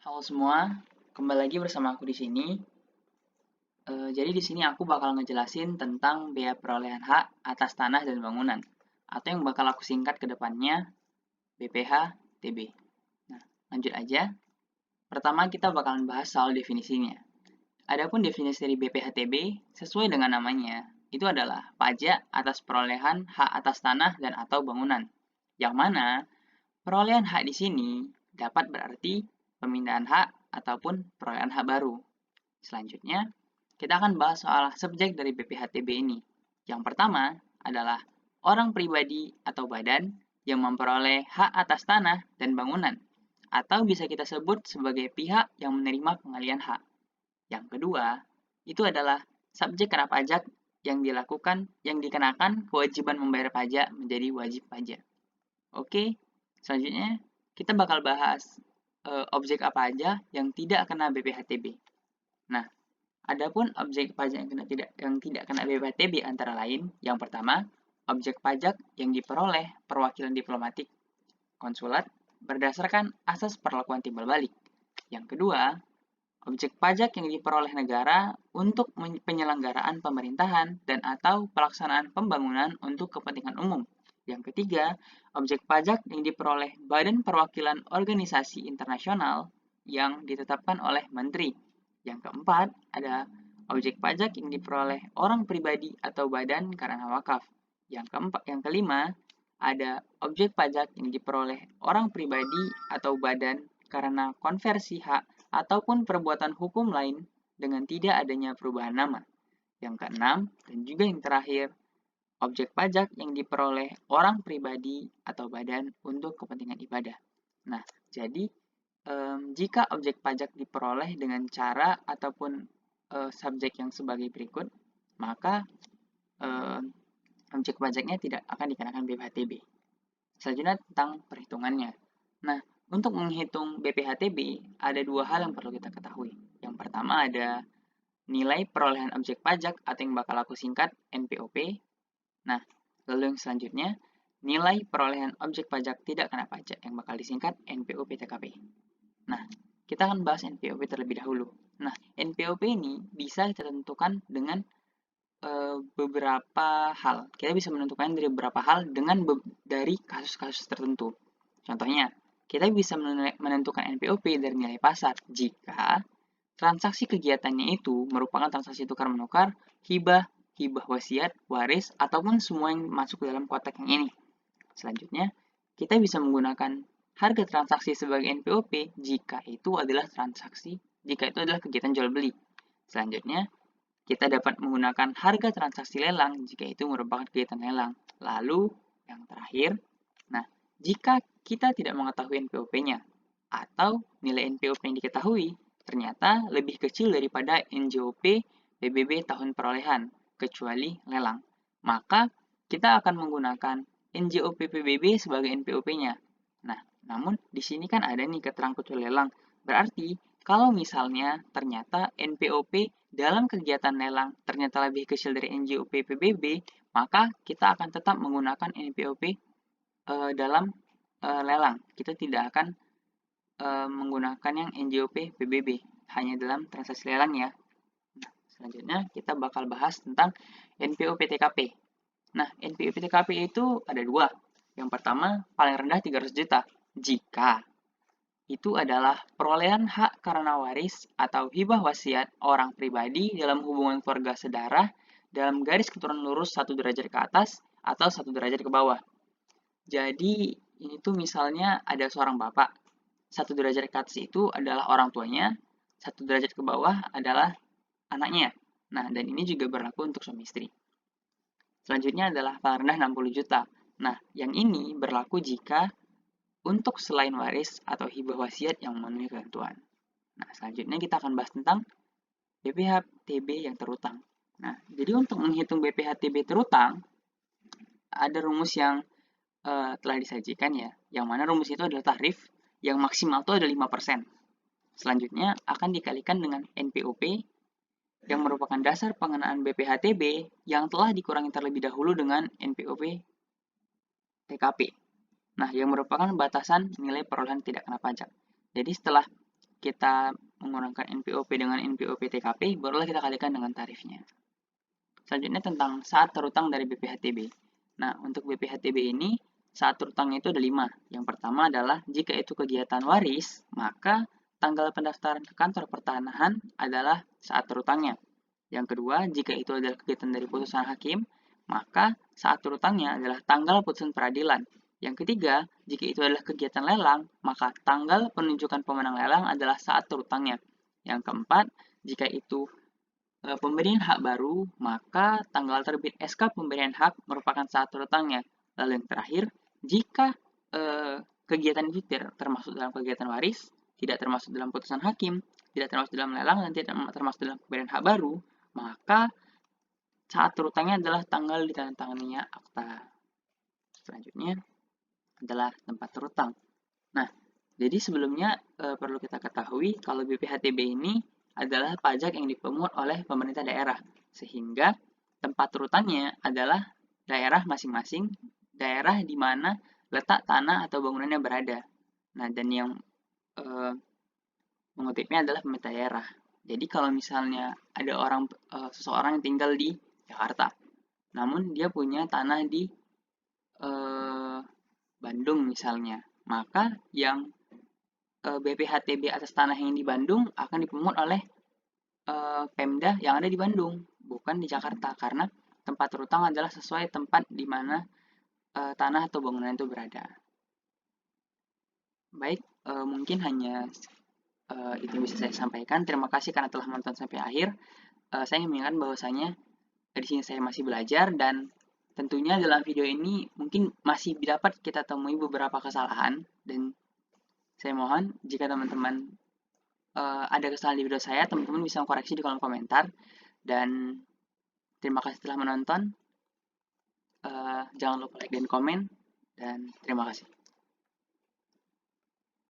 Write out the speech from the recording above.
Halo semua, kembali lagi bersama aku di sini. Jadi di sini aku bakal ngejelasin tentang biaya perolehan hak atas tanah dan bangunan, atau yang bakal aku singkat ke depannya BPH-TB. Nah, lanjut aja. Pertama kita bakalan bahas soal definisinya. Adapun definisi dari BPH-TB sesuai dengan namanya, itu adalah pajak atas perolehan hak atas tanah dan atau bangunan. Yang mana perolehan hak di sini dapat berarti pemindahan hak ataupun perolehan hak baru. Selanjutnya, kita akan bahas soal subjek dari BPHTB ini. Yang pertama adalah orang pribadi atau badan yang memperoleh hak atas tanah dan bangunan, atau bisa kita sebut sebagai pihak yang menerima pengalian hak. Yang kedua, itu adalah subjek kena pajak yang dikenakan kewajiban membayar pajak menjadi wajib pajak. Oke, selanjutnya kita bakal bahas objek apa aja yang tidak kena BPHTB. Nah, adapun objek pajak yang tidak kena BPHTB antara lain, yang pertama, objek pajak yang diperoleh perwakilan diplomatik konsulat berdasarkan asas perlakuan timbal balik. Yang kedua, objek pajak yang diperoleh negara untuk penyelenggaraan pemerintahan dan atau pelaksanaan pembangunan untuk kepentingan umum. Yang ketiga, objek pajak yang diperoleh Badan Perwakilan Organisasi Internasional yang ditetapkan oleh Menteri. Yang keempat, ada objek pajak yang diperoleh orang pribadi atau badan karena wakaf. Yang kelima, ada objek pajak yang diperoleh orang pribadi atau badan karena konversi hak ataupun perbuatan hukum lain dengan tidak adanya perubahan nama. Yang keenam, dan juga yang terakhir, objek pajak yang diperoleh orang pribadi atau badan untuk kepentingan ibadah. Nah, jadi jika objek pajak diperoleh dengan cara ataupun subjek yang sebagai berikut, maka objek pajaknya tidak akan dikenakan BPHTB. Selanjutnya tentang perhitungannya. Nah, untuk menghitung BPHTB, ada dua hal yang perlu kita ketahui. Yang pertama ada nilai perolehan objek pajak atau yang bakal aku singkat NPOP. Nah, lalu yang selanjutnya, nilai perolehan objek pajak tidak kena pajak yang bakal disingkat NPOP-TKP. Nah, kita akan bahas NPOP terlebih dahulu. Nah, NPOP ini bisa kita tentukan dengan beberapa hal. Kita bisa menentukan dari beberapa hal dari kasus-kasus tertentu. Contohnya, kita bisa menentukan NPOP dari nilai pasar jika transaksi kegiatannya itu merupakan transaksi tukar-menukar, hibah, hibah wasiat, waris, ataupun semua yang masuk ke dalam kotak yang ini. Selanjutnya, kita bisa menggunakan harga transaksi sebagai NPOP jika itu adalah kegiatan jual beli. Selanjutnya, kita dapat menggunakan harga transaksi lelang jika itu merupakan kegiatan lelang. Lalu, yang terakhir, nah, jika kita tidak mengetahui NPOP-nya atau nilai NPOP yang diketahui ternyata lebih kecil daripada NJOP PBB tahun perolehan, kecuali lelang. Maka, kita akan menggunakan NJOP PBB sebagai NPOP-nya. Nah, namun di sini kan ada nih keterangan kecuali lelang. Berarti, kalau misalnya ternyata NPOP dalam kegiatan lelang ternyata lebih kecil dari NJOP PBB, maka kita akan tetap menggunakan NPOP dalam lelang. Kita tidak akan menggunakan yang NJOP PBB, hanya dalam transaksi lelang ya. Nah, selanjutnya kita bakal bahas tentang NPOP TKP. Nah, NPOP TKP itu ada dua. Yang pertama, paling rendah 300 juta. Jika itu adalah perolehan hak karena waris atau hibah wasiat orang pribadi dalam hubungan keluarga sedarah dalam garis keturunan lurus 1 derajat ke atas atau 1 derajat ke bawah. Jadi, ini tuh misalnya ada seorang bapak, 1 derajat ke atas itu adalah orang tuanya, 1 derajat ke bawah adalah anaknya. Nah, dan ini juga berlaku untuk suami istri. Selanjutnya adalah paling rendah 60 juta. Nah, yang ini berlaku jika untuk selain waris atau hibah wasiat yang memenuhi ketentuan. Nah, selanjutnya kita akan bahas tentang BPH-TB yang terutang. Nah, jadi untuk menghitung BPH-TB terutang, ada rumus yang telah disajikan ya, yang mana rumus itu adalah tarif yang maksimal itu ada 5%. Selanjutnya akan dikalikan dengan NPOP yang merupakan dasar pengenaan BPH-TB yang telah dikurangi terlebih dahulu dengan NPOP TKP. Nah, yang merupakan batasan nilai perolehan tidak kena pajak. Jadi setelah kita menggunakan NPOP dengan NPOP TKP, barulah kita kalikan dengan tarifnya. Selanjutnya tentang saat terutang dari BPHTB. Nah, untuk BPHTB ini, saat terutangnya itu ada 5. Yang pertama adalah jika itu kegiatan waris, maka tanggal pendaftaran ke kantor pertanahan adalah saat terutangnya. Yang kedua, jika itu adalah kegiatan dari putusan hakim, maka saat terutangnya adalah tanggal putusan peradilan. Yang ketiga, jika itu adalah kegiatan lelang, maka tanggal penunjukan pemenang lelang adalah saat terutangnya. Yang keempat, jika itu pemberian hak baru, maka tanggal terbit SK pemberian hak merupakan saat terutangnya. Lalu yang terakhir, jika kegiatan itu termasuk dalam kegiatan waris, tidak termasuk dalam putusan hakim, tidak termasuk dalam lelang, dan tidak termasuk dalam pemberian hak baru, maka saat terutangnya adalah tanggal ditandatanganinya akta. Selanjutnya adalah tempat terutang. Nah, jadi sebelumnya perlu kita ketahui kalau BPHTB ini adalah pajak yang dipungut oleh pemerintah daerah, sehingga tempat terutangnya adalah daerah masing-masing, daerah di mana letak tanah atau bangunannya berada. Nah, dan yang mengutipnya adalah pemerintah daerah. Jadi kalau misalnya ada seseorang yang tinggal di Jakarta, namun dia punya tanah di Bandung misalnya, maka yang BPHTB atas tanah yang di Bandung akan dipungut oleh Pemda yang ada di Bandung, bukan di Jakarta, karena tempat terutang adalah sesuai tempat di mana tanah atau bangunan itu berada. Baik, mungkin hanya itu bisa saya sampaikan. Terima kasih karena telah menonton sampai akhir. Saya ingin mengingatkan bahwasanya di sini saya masih belajar dan tentunya dalam video ini mungkin masih dapat kita temui beberapa kesalahan dan saya mohon jika teman-teman ada kesalahan di video saya, teman-teman bisa mengkoreksi di kolom komentar. Dan terima kasih telah menonton. Jangan lupa like dan komen. Dan terima kasih.